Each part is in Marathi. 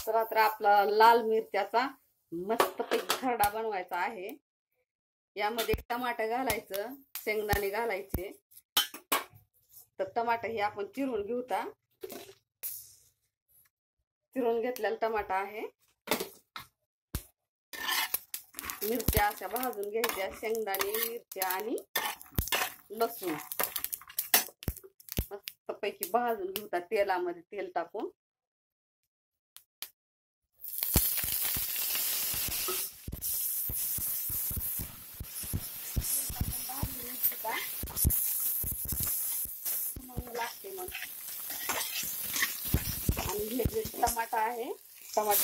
चला तर आपला लाल मिरच्याचा मस्तपैकी खरडा बनवायचा आहे. यामध्ये टमाटर घालायचं, शेंगदाणे घालायचे. तर टमाटर हे आपण चिरून घेऊता. चिरून घेतलेला टमाटा आहे. मिरच्या अशा भाजून घ्यायच्या, शेंगदाणे, मिरच्या आणि लसूण मस्तपैकी भाजून घेऊता तेलामध्ये, तेल टाकून. लागते मग. आणि हे जे टमाटा आहे, टमाटा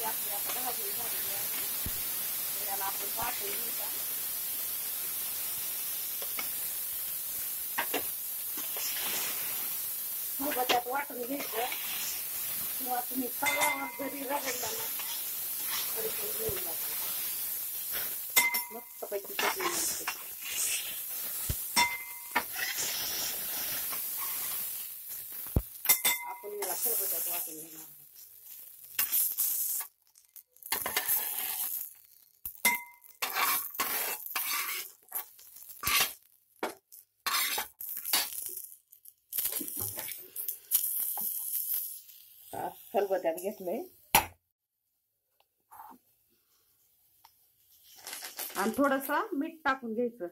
आपली भाजून झालेली आहे. याला आपण वाटून घेऊया. त्यात वाटून घ्यायचं किंवा तुम्ही तव्यावर जरी रगडला ना तरी पण घेऊन जातो. मस्तपैकी चटणी लागते. आपण याला खलबत्त्यात वाटून घेणार. खलबत्त्यात घेतलंय आणि थोडस मीठ टाकून घ्यायचं.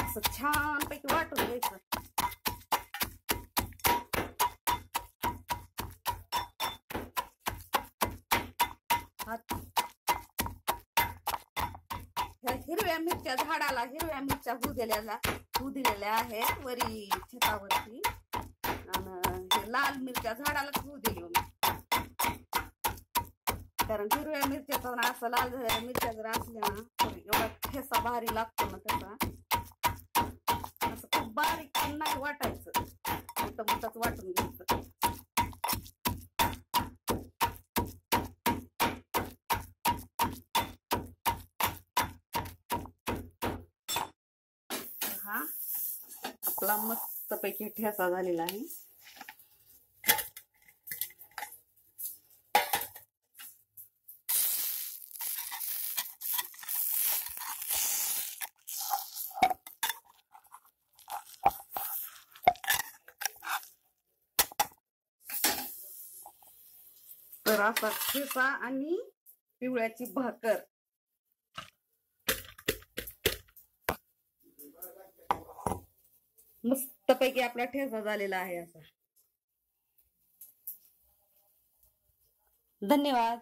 असं छान पैकी वाटून घ्यायचं. हिरव्या मिरच्या झाडाला हिरव्या मिरच्या होऊ दिलेल्या आहेत वरी छतावरती. आणि लाल मिरच्या झाडालाच होऊ दिली मी, कारण हिरव्या मिरच्याचा ना असं लाल मिरच्या जर असल्या ना तर एवढा ठेसा भारी लागतो ना त्याचा. असं खूप बारीक पण नाही वाटायचं, मोठं मोठंच वाटून घ्यायचं. हा आपला मस्तपैकी ठेसा झालेला आहे. तर असा ठेसा आणि पिवळ्याची भाकर मस्तपैकी आपला ठेसा झालेला आहे असा. धन्यवाद.